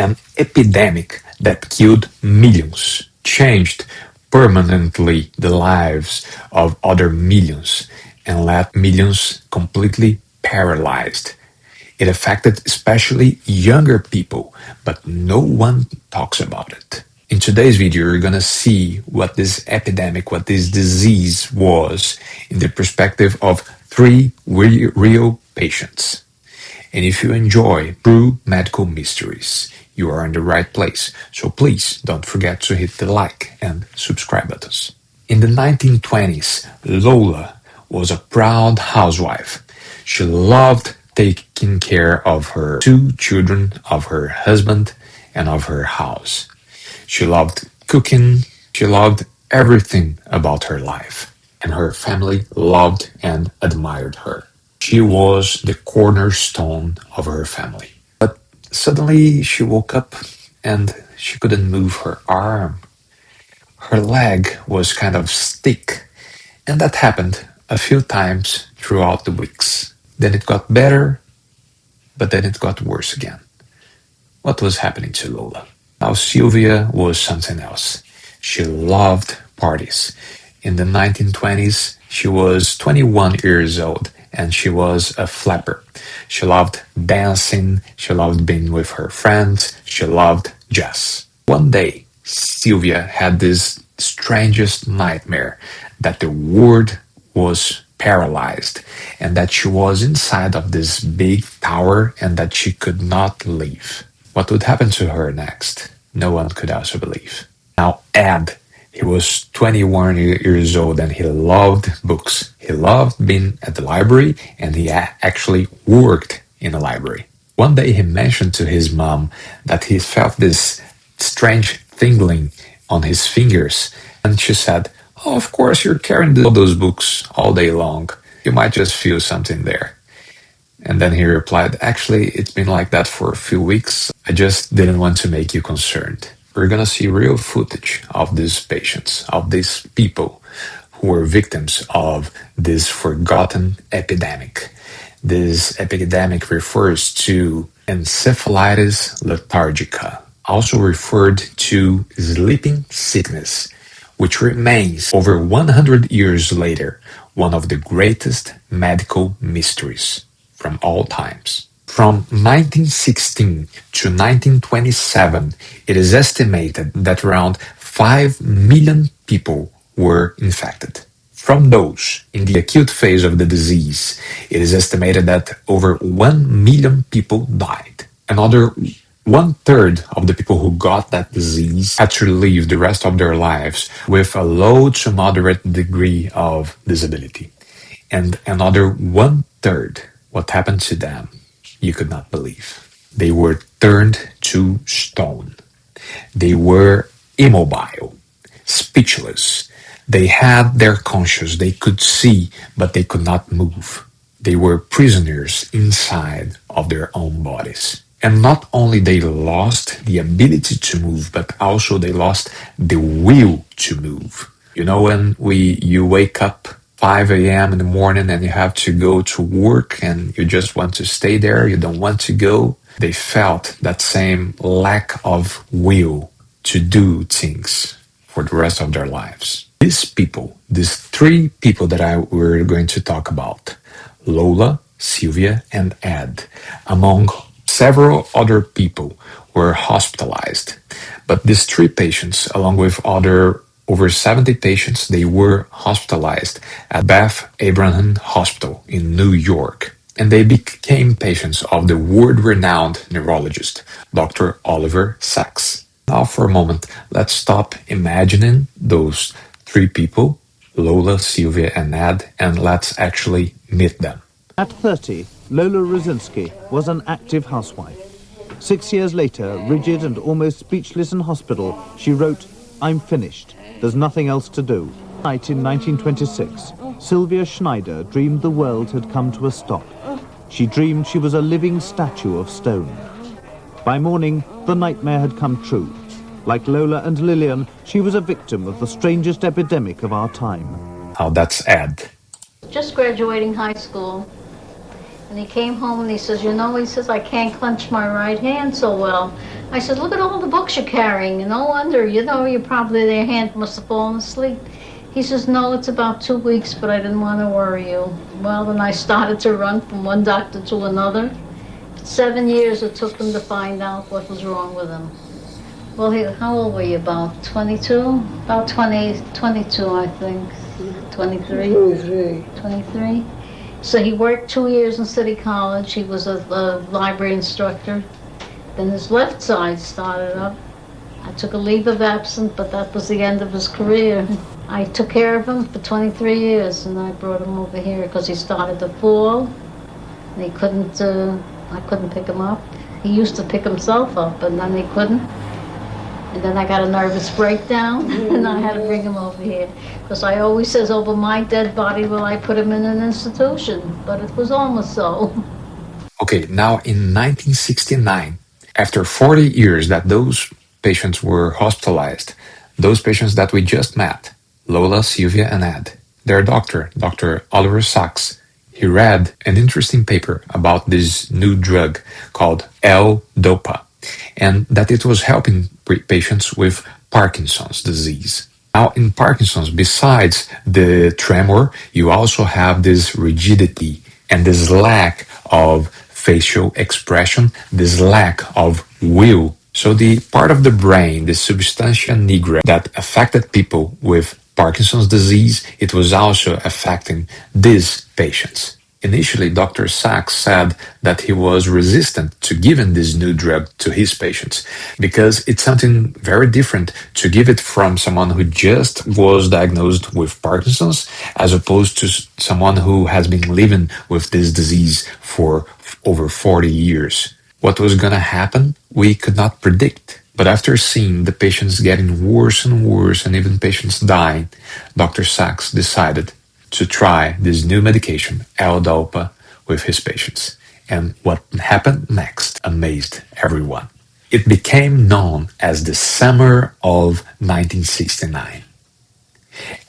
An epidemic that killed millions, changed permanently the lives of other millions, and left millions completely paralyzed. It affected especially younger people, but no one talks about it. In today's video, you're gonna see what this epidemic, what this disease was in the perspective of three real patients. And if you enjoy true medical mysteries, you are in the right place. So please don't forget to hit the like and subscribe buttons. In the 1920s, Lola was a proud housewife. She loved taking care of her two children, of her husband, and of her house. She loved cooking. She loved everything about her life. And her family loved and admired her. She was the cornerstone of her family. But suddenly she woke up and she couldn't move her arm. Her leg was kind of stiff, and that happened a few times throughout the weeks. Then it got better, but then it got worse again. What was happening to Lola? Now Sylvia was something else. She loved parties. In the 1920s, she was 21 years old and she was a flapper. She loved dancing, she loved being with her friends, she loved jazz. One day, Sylvia had this strangest nightmare that the world was paralyzed and that she was inside of this big tower and that she could not leave. What would happen to her next? No one could also believe. Now Ed, he was 21 years old and he loved books. He loved being at the library and he actually worked in a library. One day he mentioned to his mom that he felt this strange tingling on his fingers, and she said, "Oh, of course you're carrying all those books all day long. You might just feel something there." And then he replied, "Actually, it's been like that for a few weeks. I just didn't want to make you concerned." We're gonna see real footage of these patients, of these people who were victims of this forgotten epidemic. This epidemic refers to encephalitis lethargica, also referred to sleeping sickness, which remains over 100 years later one of the greatest medical mysteries from all times. From 1916 to 1927, it is estimated that around 5 million people were infected. From those in the acute phase of the disease, it is estimated that over 1 million people died. Another 1/3 of the people who got that disease had to live the rest of their lives with a low to moderate degree of disability. And another 1/3, what happened to them? You could not believe. They were turned to stone. They were immobile, speechless. They had their conscience. They could see, but they could not move. They were prisoners inside of their own bodies. And not only they lost the ability to move, but also they lost the will to move. You know, when you wake up 5 a.m. in the morning and you have to go to work and you just want to stay there, you don't want to go. They felt that same lack of will to do things for the rest of their lives. These people, these three people that we're going to talk about, Lola, Sylvia, and Ed, among several other people, were hospitalized. But these three patients, along with over 70 patients, they were hospitalized at Beth Abraham Hospital in New York. And they became patients of the world-renowned neurologist, Dr. Oliver Sacks. Now for a moment, let's stop imagining those three people, Lola, Sylvia, and Ed, and let's actually meet them. At 30, Lola Rosinski was an active housewife. 6 years later, rigid and almost speechless in hospital, she wrote, "I'm finished. There's nothing else to do." Night in 1926, Sylvia Schneider dreamed the world had come to a stop. She dreamed she was a living statue of stone. By morning, the nightmare had come true. Like Lola and Lillian, she was a victim of the strangest epidemic of our time. Now that's Ed. Just graduating high school. And he came home and he says, he says, "I can't clench my right hand so well." I said, look at all the books you're carrying. No wonder, you probably, their hand must have fallen asleep. He says, no, it's about 2 weeks, but I didn't want to worry you. Well, then I started to run from one doctor to another. 7 years it took them to find out what was wrong with him. Well, how old were you? About 22? About 22, I think. 23? 23. So he worked 2 years in City College. He was a library instructor. Then his left side started up. I took a leave of absence, but that was the end of his career. I took care of him for 23 years, and I brought him over here because he started to fall. And he couldn't, I couldn't pick him up. He used to pick himself up, and then he couldn't. And then I got a nervous breakdown, and I had to bring him over here. Because I always says, over my dead body will I put him in an institution. But it was almost so. Okay, now in 1969, after 40 years that those patients were hospitalized, those patients that we just met, Lola, Sylvia, and Ed, their doctor, Dr. Oliver Sacks, he read an interesting paper about this new drug called L-DOPA, and that it was helping patients with Parkinson's disease. Now, in Parkinson's, besides the tremor, you also have this rigidity and this lack of facial expression, this lack of will. So the part of the brain, the substantia nigra that affected people with Parkinson's disease, it was also affecting these patients. Initially, Dr. Sacks said that he was resistant to giving this new drug to his patients because it's something very different to give it from someone who just was diagnosed with Parkinson's as opposed to someone who has been living with this disease for over 40 years. What was going to happen, we could not predict. But after seeing the patients getting worse and worse and even patients dying, Dr. Sacks decided to try this new medication, L-DOPA, with his patients. And what happened next amazed everyone. It became known as the summer of 1969.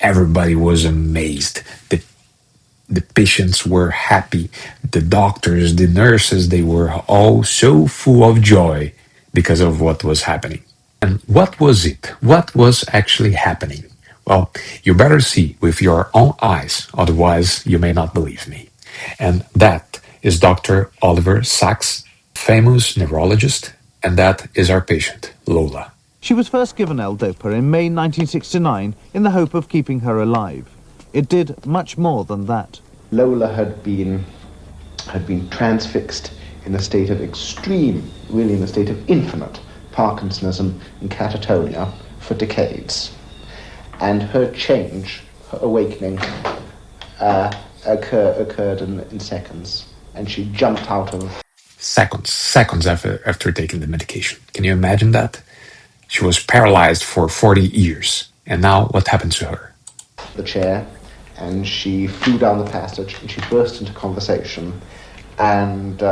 Everybody was amazed. The patients were happy. The doctors, the nurses, they were all so full of joy because of what was happening. And what was it? What was actually happening? Well, you better see with your own eyes, otherwise you may not believe me. And that is Dr. Oliver Sacks, famous neurologist, and that is our patient, Lola. She was first given L-DOPA in May 1969 in the hope of keeping her alive. It did much more than that. Lola had been transfixed in a state of extreme, really in a state of infinite Parkinsonism and catatonia for decades. And her change, her awakening, occurred in seconds. And she jumped out of... Seconds after taking the medication. Can you imagine that? She was paralyzed for 40 years. And now what happened to her? The chair, and she flew down the passage, and she burst into conversation. And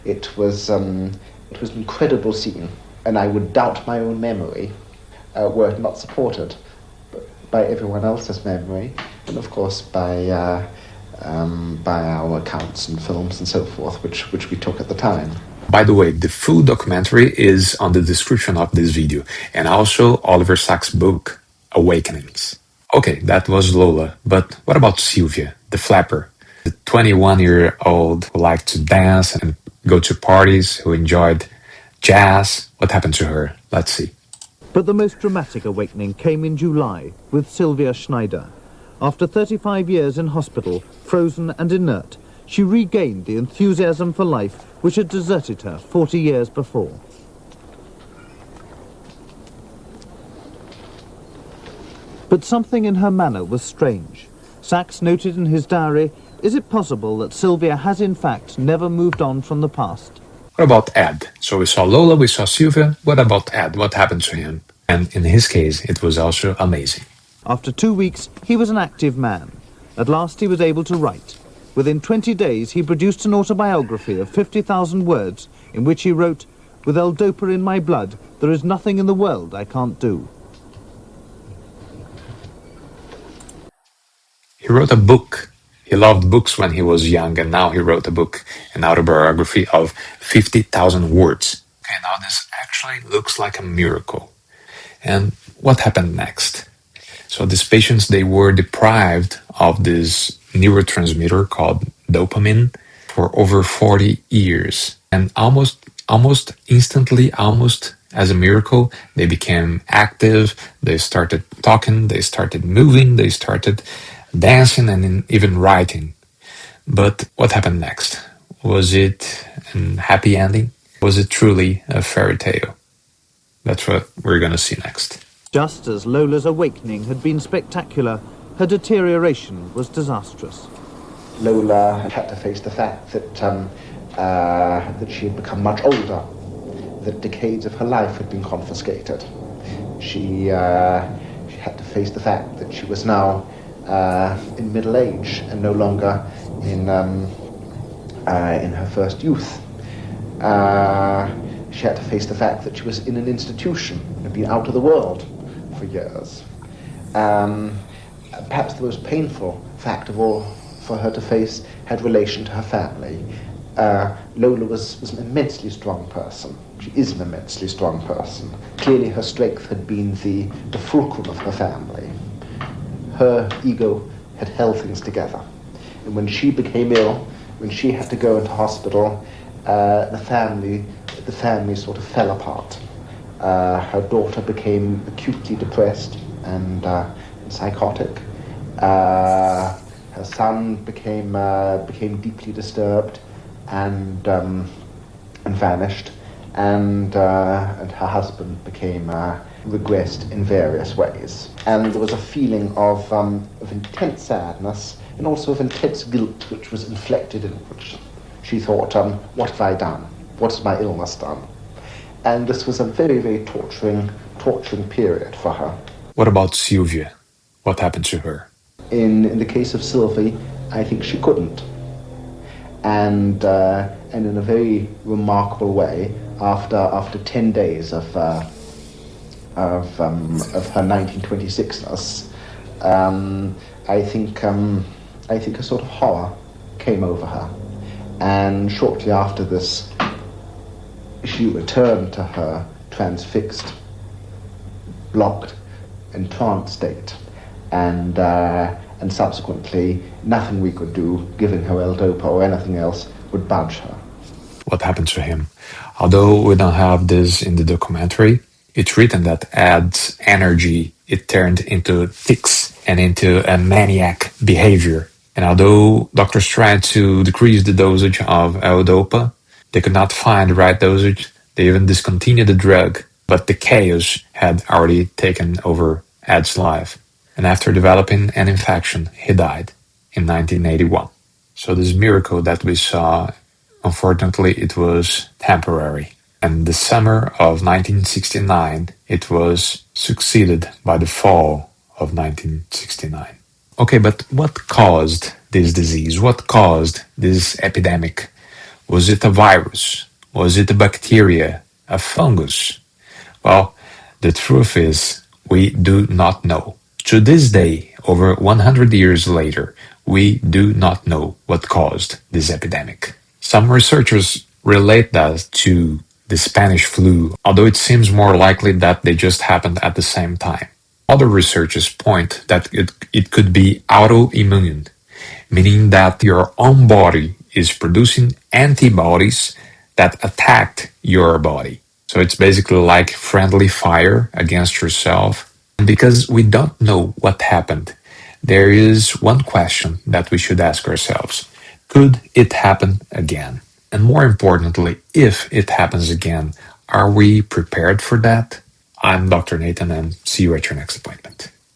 it was an incredible scene. And I would doubt my own memory were it not supported by everyone else's memory, and of course by our accounts and films and so forth, which we took at the time. By the way, the full documentary is on the description of this video, and also Oliver Sacks' book, Awakenings. Okay, that was Lola, but what about Sylvia, the flapper? The 21-year-old who liked to dance and go to parties, who enjoyed jazz. What happened to her? Let's see. But the most dramatic awakening came in July with Sylvia Schneider. After 35 years in hospital, frozen and inert, she regained the enthusiasm for life which had deserted her 40 years before. But something in her manner was strange. Sacks noted in his diary, "Is it possible that Sylvia has in fact never moved on from the past?" What about Ed? So we saw Lola, we saw Sylvia. What about Ed? What happened to him? And in his case, it was also amazing. After 2 weeks, he was an active man. At last he was able to write. Within 20 days, he produced an autobiography of 50,000 words in which he wrote, "With L-DOPA in my blood, there is nothing in the world I can't do." He wrote a book. He loved books when he was young, and now he wrote a book, an autobiography of 50,000 words. Okay, now this actually looks like a miracle. And what happened next? So these patients, they were deprived of this neurotransmitter called dopamine for over 40 years. And almost instantly, almost as a miracle, they became active, they started talking, they started moving, they started dancing and even writing. But what happened next? Was it a happy ending? Was it truly a fairy tale? That's what we're going to see next. Just as Lola's awakening had been spectacular, her deterioration was disastrous. Lola had to face the fact that that she had become much older, that decades of her life had been confiscated. She had to face the fact that she was now in middle age and no longer in her first youth. She had to face the fact that she was in an institution and had been out of the world for years. Perhaps the most painful fact of all for her to face had relation to her family. Lola was an immensely strong person. She is an immensely strong person. Clearly her strength had been the fulcrum of her family. Her ego had held things together. And when she became ill, when she had to go into hospital, the family sort of fell apart. Her daughter became acutely depressed and psychotic. Her son became deeply disturbed and vanished, and her husband became regressed in various ways. And there was a feeling of intense sadness and also of intense guilt which was inflected in which she thought, what have I done? What has my illness done? And this was a very, very torturing period for her. What about Sylvia? What happened to her? In the case of Sylvie, I think she couldn't. And in a very remarkable way, after 10 days of her 1926ness, I think a sort of horror came over her. And shortly after this, she returned to her transfixed, blocked, entranced state, and subsequently nothing we could do, giving her L-DOPA or anything else, would budge her. What happened to him? Although we don't have this in the documentary, it's written that Ed's energy, it turned into tics and into a maniac behavior. And although doctors tried to decrease the dosage of L-DOPA, they could not find the right dosage. They even discontinued the drug, but the chaos had already taken over Ed's life. And after developing an infection, he died in 1981. So this miracle that we saw, unfortunately, it was temporary. And the summer of 1969, it was succeeded by the fall of 1969. Okay, but what caused this disease? What caused this epidemic? Was it a virus? Was it a bacteria? A fungus? Well, the truth is, we do not know. To this day, over 100 years later, we do not know what caused this epidemic. Some researchers relate that to the Spanish flu, although it seems more likely that they just happened at the same time. Other researchers point that it could be autoimmune, meaning that your own body is producing antibodies that attacked your body. So it's basically like friendly fire against yourself. And because we don't know what happened, there is one question that we should ask ourselves. Could it happen again? And more importantly, if it happens again, are we prepared for that? I'm Dr. Nathan, and see you at your next appointment.